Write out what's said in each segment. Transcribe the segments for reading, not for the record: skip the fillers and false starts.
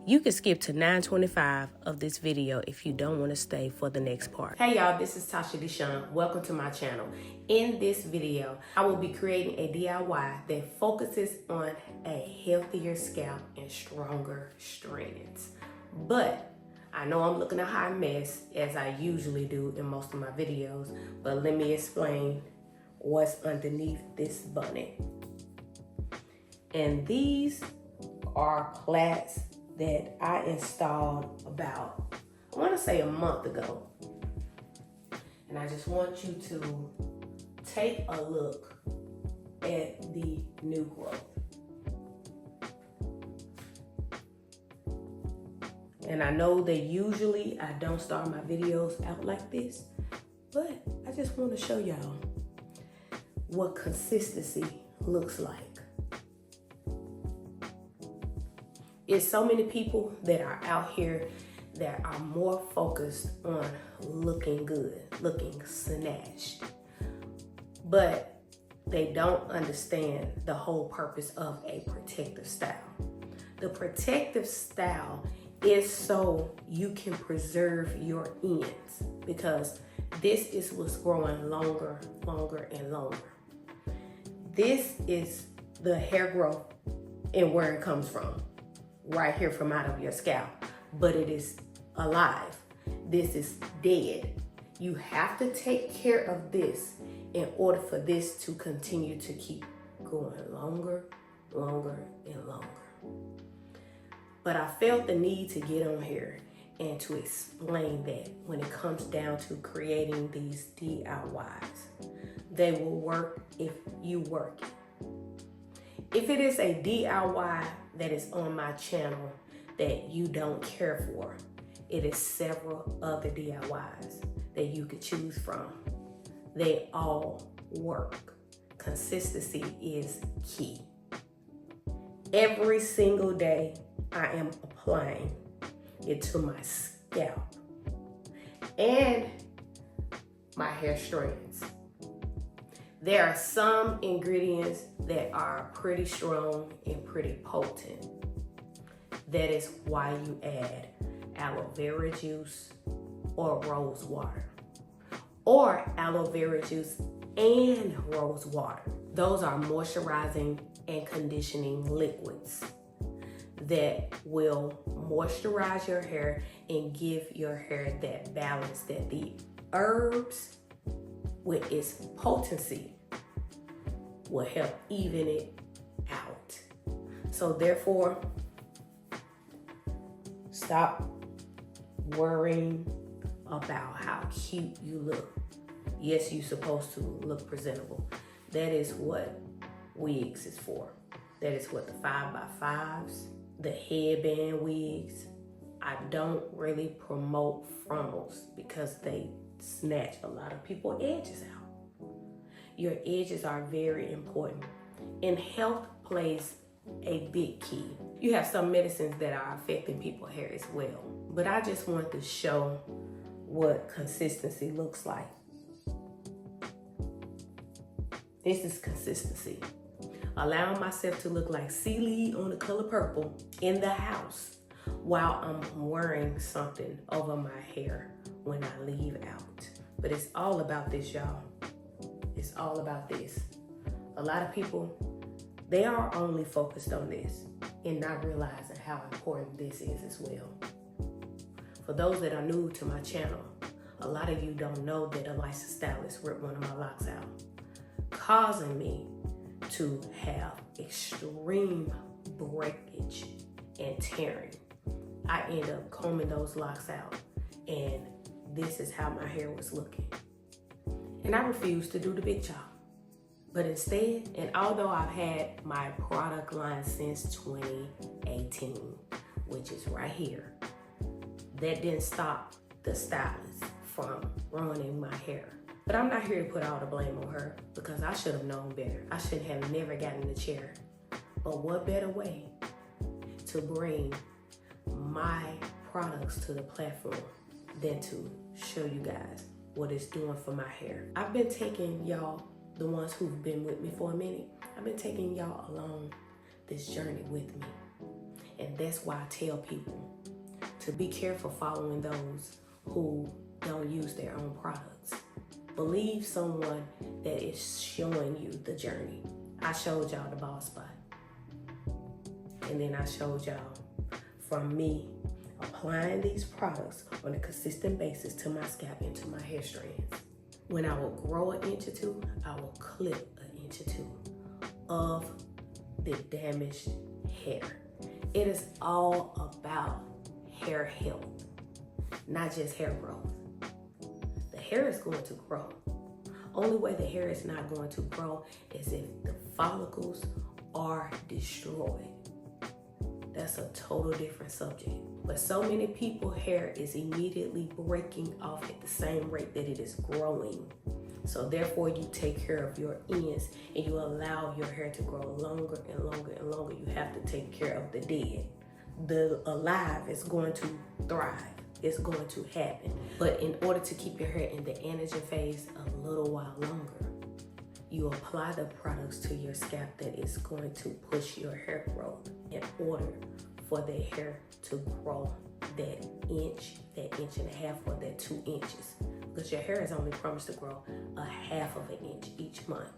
You can skip to 9:25 of this video if you don't want to stay for the next part. Hey y'all, this is Tasha Deshawn. Welcome to my channel. In this video, I will be creating a DIY that focuses on a healthier scalp and stronger strands. But I know I'm looking a hot mess, as I usually do in most of my videos, but let me explain what's underneath this bonnet. And these are plaits that I installed about, I want to say, a month ago. And I just want you to take a look at the new growth. And I know that usually I don't start my videos out like this, but I just want to show y'all what consistency looks like. It's so many people that are out here that are more focused on looking good, looking snatched, but they don't understand the whole purpose of a protective style. The protective style is so you can preserve your ends, because this is what's growing longer, and longer. This is the hair growth and where it comes from. Right here from out of your scalp, but it is alive. This is dead. You have to take care of this in order for this to continue to keep going longer, and longer. But I felt the need to get on here and to explain that when it comes down to creating these DIYs, they will work if you work it. If it is a DIY that is on my channel that you don't care for, it is several other DIYs that you could choose from. They all work. Consistency is key. Every single day I am applying it to my scalp and my hair strands. There are some ingredients that are pretty strong and pretty potent. That is why you add aloe vera juice or rose water, or aloe vera juice and rose water. Those are moisturizing and conditioning liquids that will moisturize your hair and give your hair that balance that the herbs with its potency will help even it out. So therefore, stop worrying about how cute you look. Yes, you're supposed to look presentable. That is what wigs is for. That is what the 5x5s, the headband wigs. I don't really promote frontals because they snatch a lot of people's edges out. Your edges are very important, and health plays a big key. You have some medicines that are affecting people's hair as well, but I just want to show what consistency looks like. This is consistency. Allowing myself to look like seaweed on the color purple in the house while I'm wearing something over my hair when I leave out. But it's all about this, y'all. It's all about this. A lot of people, they are only focused on this and not realizing how important this is as well. For those that are new to my channel, a lot of you don't know that a licensed stylist ripped one of my locks out, causing me to have extreme breakage and tearing. I end up combing those locks out, and this is how my hair was looking. And I refused to do the big chop. But instead, and although I've had my product line since 2018, which is right here, that didn't stop the stylist from ruining my hair. But I'm not here to put all the blame on her, because I should have known better. I should have never gotten in the chair. But what better way to bring my products to the platform than to show you guys what it's doing for my hair. I've been taking y'all, the ones who've been with me for a minute, I've been taking y'all along this journey with me. And that's why I tell people to be careful following those who don't use their own products. Believe someone that is showing you the journey. I showed y'all the bald spot. And then I showed y'all from me applying these products on a consistent basis to my scalp and to my hair strands. When I will grow an inch or two, I will clip an inch or two of the damaged hair. It is all about hair health, not just hair growth. The hair is going to grow. Only way the hair is not going to grow is if the follicles are destroyed. That's a total different subject. But so many people's hair is immediately breaking off at the same rate that it is growing. So therefore you take care of your ends and you allow your hair to grow longer and longer and longer. You have to take care of the dead. The alive is going to thrive. It's going to happen. But in order to keep your hair in the anagen phase a little while longer, you apply the products to your scalp that is going to push your hair growth in order for the hair to grow that inch and a half, or that 2 inches. Because your hair is only promised to grow a half of an inch each month.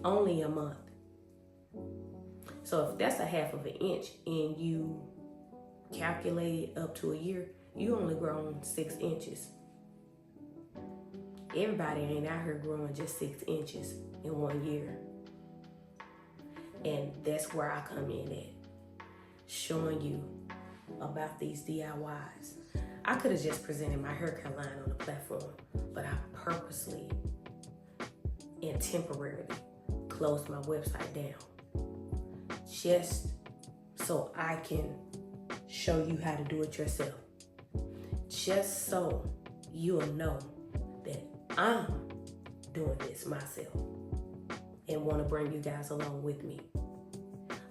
Only a month. So if that's a half of an inch and you calculate it up to a year, you only grown 6 inches. Everybody ain't out here growing just 6 inches in 1 year. And that's where I come in at, showing you about these DIYs. I could have just presented my hair care line on the platform, but I purposely and temporarily closed my website down just so I can show you how to do it yourself. Just so you'll know that I'm doing this myself and want to bring you guys along with me.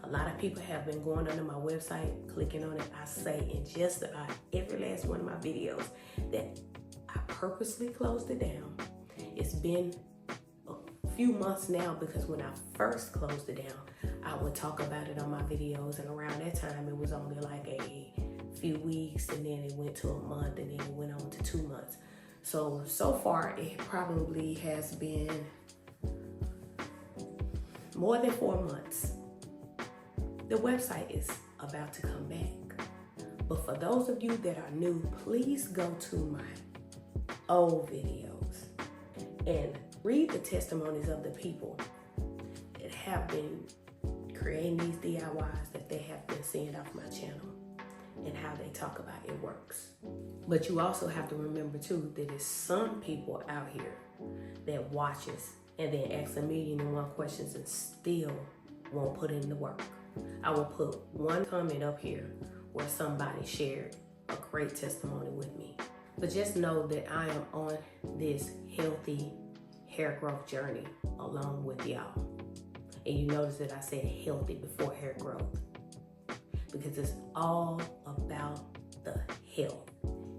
A lot of people have been going under my website, clicking on it. I say in just about every last one of my videos that I purposely closed it down. It's been a few months now, because when I first closed it down, I would talk about it on my videos, and around that time it was only like a few weeks, and then it went to a month, and then it went on to 2 months. So far it probably has been more than 4 months. The website is about to come back. But for those of you that are new, please go to my old videos and read the testimonies of the people that have been creating these DIYs that they have been seeing off my channel and how they talk about it works. But you also have to remember too that there's some people out here that watches and then asks 1,000,001 questions and still won't put in the work. I will put one comment up here where somebody shared a great testimony with me. But just know that I am on this healthy hair growth journey along with y'all. And you notice that I said healthy before hair growth, because it's all about the health.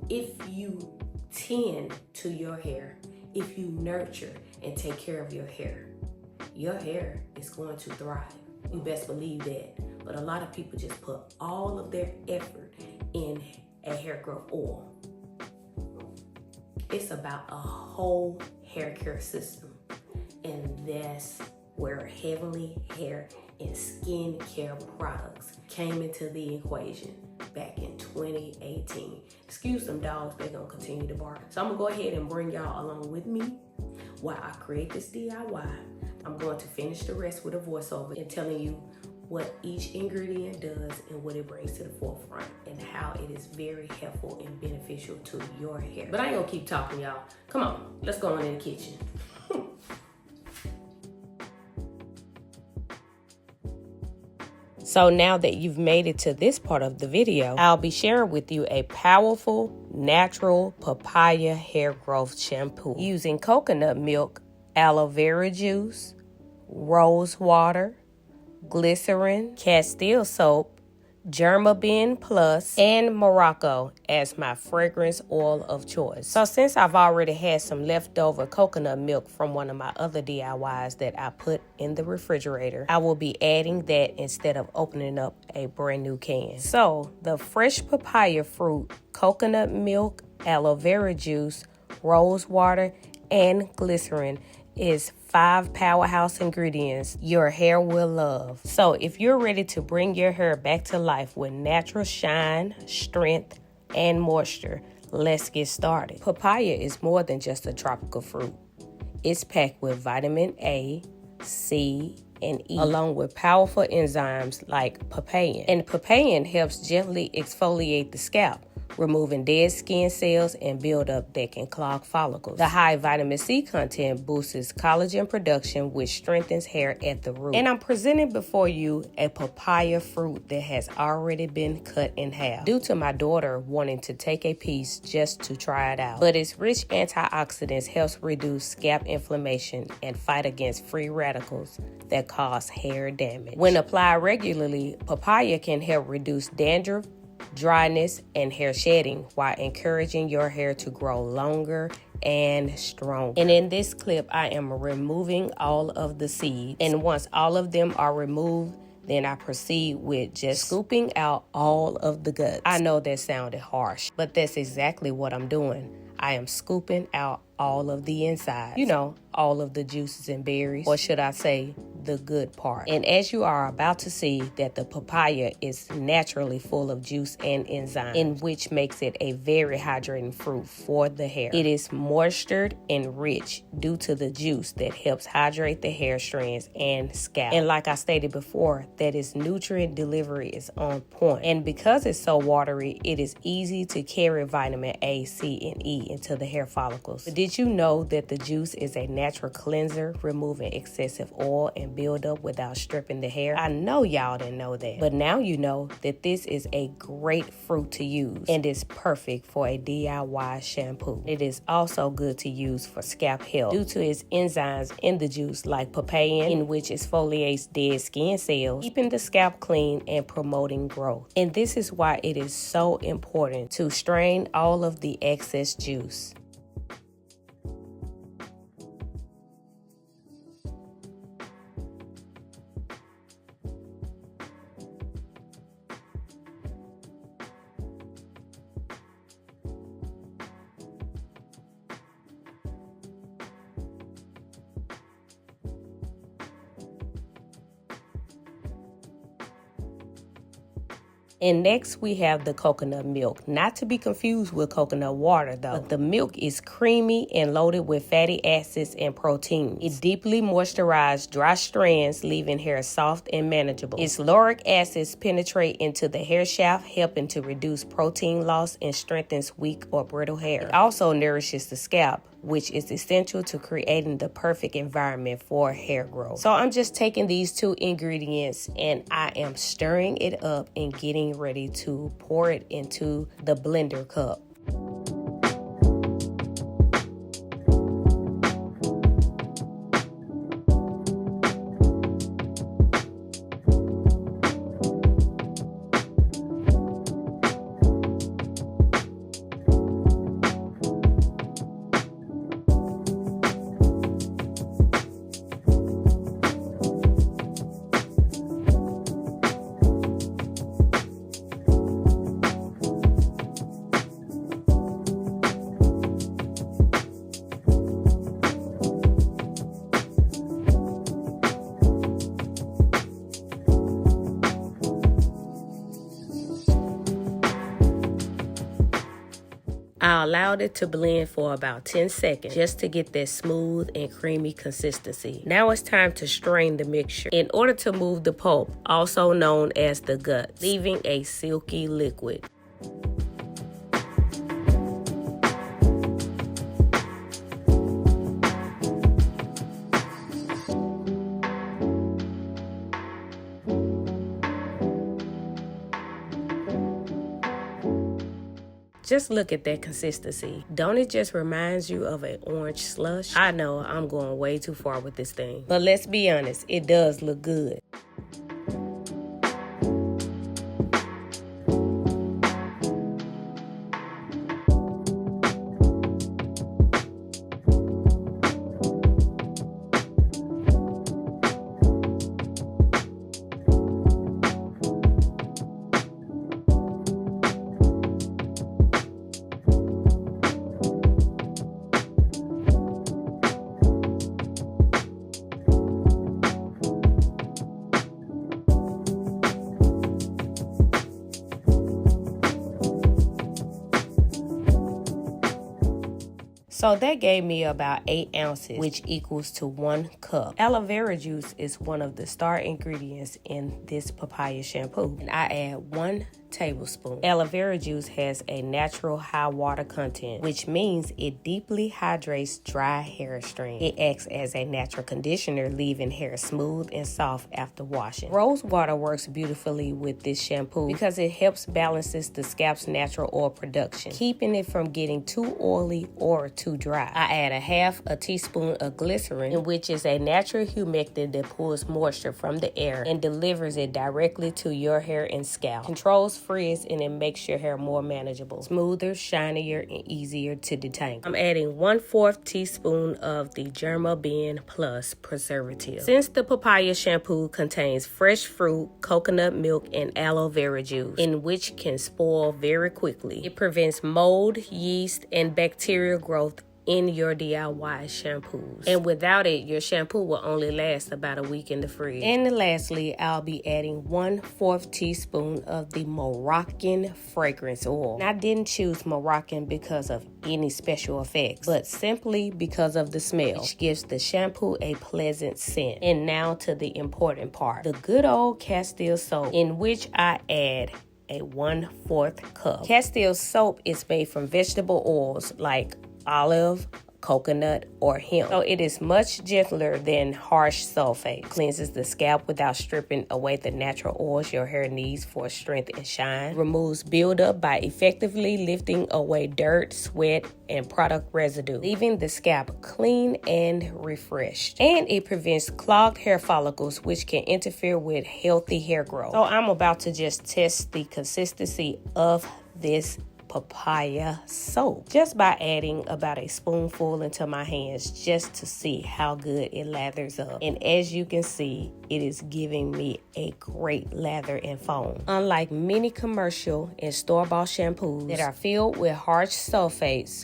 If you tend to your hair, if you nurture and take care of your hair is going to thrive. You best believe that. But a lot of people just put all of their effort in a hair growth oil. It's about a whole hair care system. And that's where Heavenly Hair and Skin Care products came into the equation back in 2018. Excuse them dogs, they're gonna continue to bark. So I'm gonna go ahead and bring y'all along with me while I create this DIY. I'm going to finish the rest with a voiceover and telling you what each ingredient does and what it brings to the forefront and how it is very helpful and beneficial to your hair. But I ain't gonna keep talking, y'all. Come on, let's go on in the kitchen. So now that you've made it to this part of the video, I'll be sharing with you a powerful, natural papaya hair growth shampoo using coconut milk, aloe vera juice, rose water, glycerin, Castile soap, Germaben Plus, and Morocco as my fragrance oil of choice. So since I've already had some leftover coconut milk from one of my other DIYs that I put in the refrigerator, I will be adding that instead of opening up a brand new can. So the fresh papaya fruit, coconut milk, aloe vera juice, rose water, and glycerin is 5 powerhouse ingredients your hair will love. So if you're ready to bring your hair back to life with natural shine, strength, and moisture, let's get started. Papaya is more than just a tropical fruit. It's packed with vitamin A, C, and E, along with powerful enzymes like papain. And papain helps gently exfoliate the scalp, removing dead skin cells and buildup that can clog follicles. The high vitamin C content boosts collagen production, which strengthens hair at the root. And I'm presenting before you a papaya fruit that has already been cut in half, due to my daughter wanting to take a piece just to try it out. But its rich antioxidants helps reduce scalp inflammation and fight against free radicals that cause hair damage. When applied regularly, papaya can help reduce dandruff, dryness, and hair shedding while encouraging your hair to grow longer and stronger. And in this clip, I am removing all of the seeds. And once all of them are removed, then I proceed with just scooping out all of the guts. I know that sounded harsh, but that's exactly what I'm doing. I am scooping out all of the inside. You know, all of the juices and berries, or should I say the good part. And as you are about to see, that the papaya is naturally full of juice and enzyme, in which makes it a very hydrating fruit for the hair. It is moistured and rich due to the juice that helps hydrate the hair strands and scalp. And like I stated before, that its nutrient delivery is on point. And because it's so watery, it is easy to carry vitamin A, C, and E into the hair follicles. But did you know that the juice is a natural cleanser, removing excessive oil and buildup without stripping the hair? I know y'all didn't know that, but now you know that this is a great fruit to use and is perfect for a DIY shampoo. It is also good to use for scalp health due to its enzymes in the juice, like papain, in which exfoliates dead skin cells, keeping the scalp clean and promoting growth. And this is why it is so important to strain all of the excess juice. And next we have the coconut milk, not to be confused with coconut water though. But the milk is creamy and loaded with fatty acids and proteins. It deeply moisturizes dry strands, leaving hair soft and manageable. Its lauric acids penetrate into the hair shaft, helping to reduce protein loss and strengthens weak or brittle hair. It also nourishes the scalp, which is essential to creating the perfect environment for hair growth. So I'm just taking these two ingredients and I am stirring it up and getting ready to pour it into the blender cup. I allowed it to blend for about 10 seconds just to get that smooth and creamy consistency. Now it's time to strain the mixture in order to move the pulp, also known as the guts, leaving a silky liquid. Just look at that consistency. Don't it just remind you of an orange slush? I know I'm going way too far with this thing, but let's be honest, it does look good. So that gave me about 8 ounces, which equals to 1 cup. Aloe vera juice is one of the star ingredients in this papaya shampoo, and I add 1 tablespoon. Aloe vera juice has a natural high water content, which means it deeply hydrates dry hair strands. It acts as a natural conditioner, leaving hair smooth and soft after washing. Rose water works beautifully with this shampoo because it helps balances the scalp's natural oil production, keeping it from getting too oily or too dry. I add a half a teaspoon of glycerin, which is a natural humectant that pulls moisture from the air and delivers it directly to your hair and scalp. Controls frizz, and it makes your hair more manageable, smoother, shinier, and easier to detangle. I'm adding 1/4 teaspoon of the Germaben II preservative. Since the papaya shampoo contains fresh fruit, coconut milk, and aloe vera juice, in which can spoil very quickly, it prevents mold, yeast, and bacterial growth in your DIY shampoos. And without it, your shampoo will only last about a week in the fridge. And lastly, I'll be adding 1/4 teaspoon of the Morocco Fragrance Oil. And I didn't choose Moroccan because of any special effects, but simply because of the smell, which gives the shampoo a pleasant scent. And now to the important part, the good old Castile soap, in which I add a 1/4 cup. Castile soap is made from vegetable oils like olive, coconut, or hemp. So it is much gentler than harsh sulfate. Cleanses the scalp without stripping away the natural oils your hair needs for strength and shine. Removes buildup by effectively lifting away dirt, sweat, and product residue, leaving the scalp clean and refreshed. And it prevents clogged hair follicles, which can interfere with healthy hair growth. So I'm about to just test the consistency of this papaya soap just by adding about a spoonful into my hands, just to see how good it lathers up. And as you can see, it is giving me a great lather and foam. Unlike many commercial and store-bought shampoos that are filled with harsh sulfates,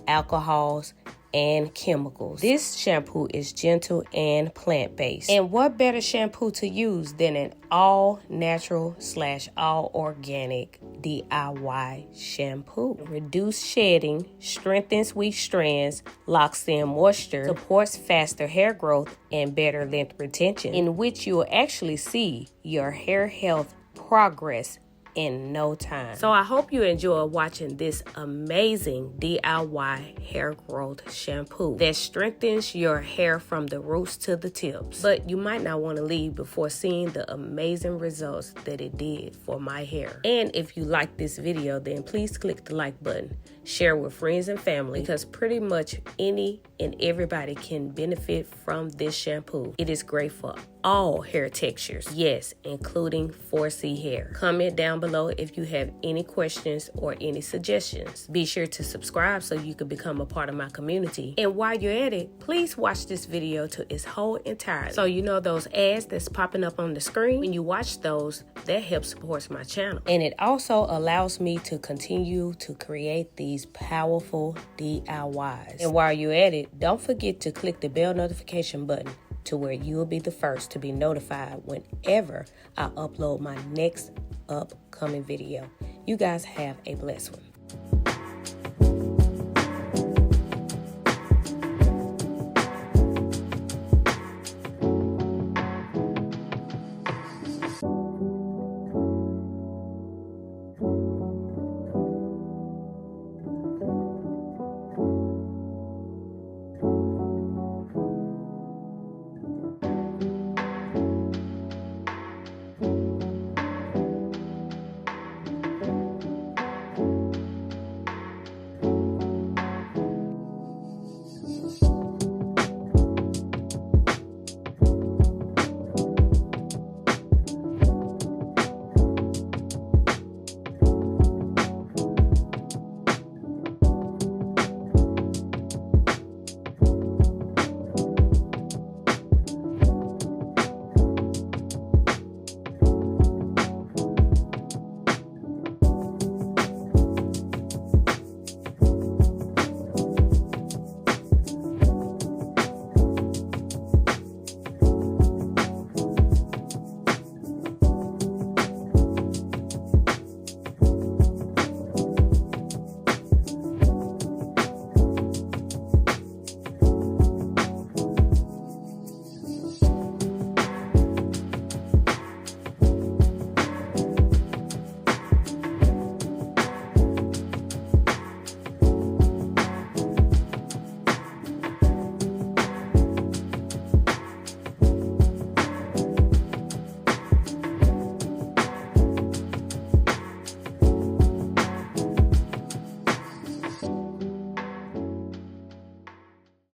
alcohols, and chemicals, this shampoo is gentle and plant-based. And what better shampoo to use than an all-natural / all-organic DIY shampoo? Reduce shedding, strengthens weak strands, locks in moisture, supports faster hair growth and better length retention, in which you will actually see your hair health progress in no time. So I hope you enjoy watching this amazing DIY hair growth shampoo that strengthens your hair from the roots to the tips. But you might not want to leave before seeing the amazing results that it did for my hair. And if you like this video, then please click the like button. Share with friends and family, because pretty much any and everybody can benefit from this shampoo. It is great for all hair textures, yes, including 4C hair. Comment down below if you have any questions or any suggestions. Be sure to subscribe so you can become a part of my community. And while you're at it, please watch this video to its whole entirety, so you know those ads that's popping up on the screen. When you watch those, that helps support my channel. And it also allows me to continue to create these powerful DIYs. And while you're at it, don't forget to click the bell notification button to where you will be the first to be notified whenever I upload my next upcoming video. You guys have a blessed one.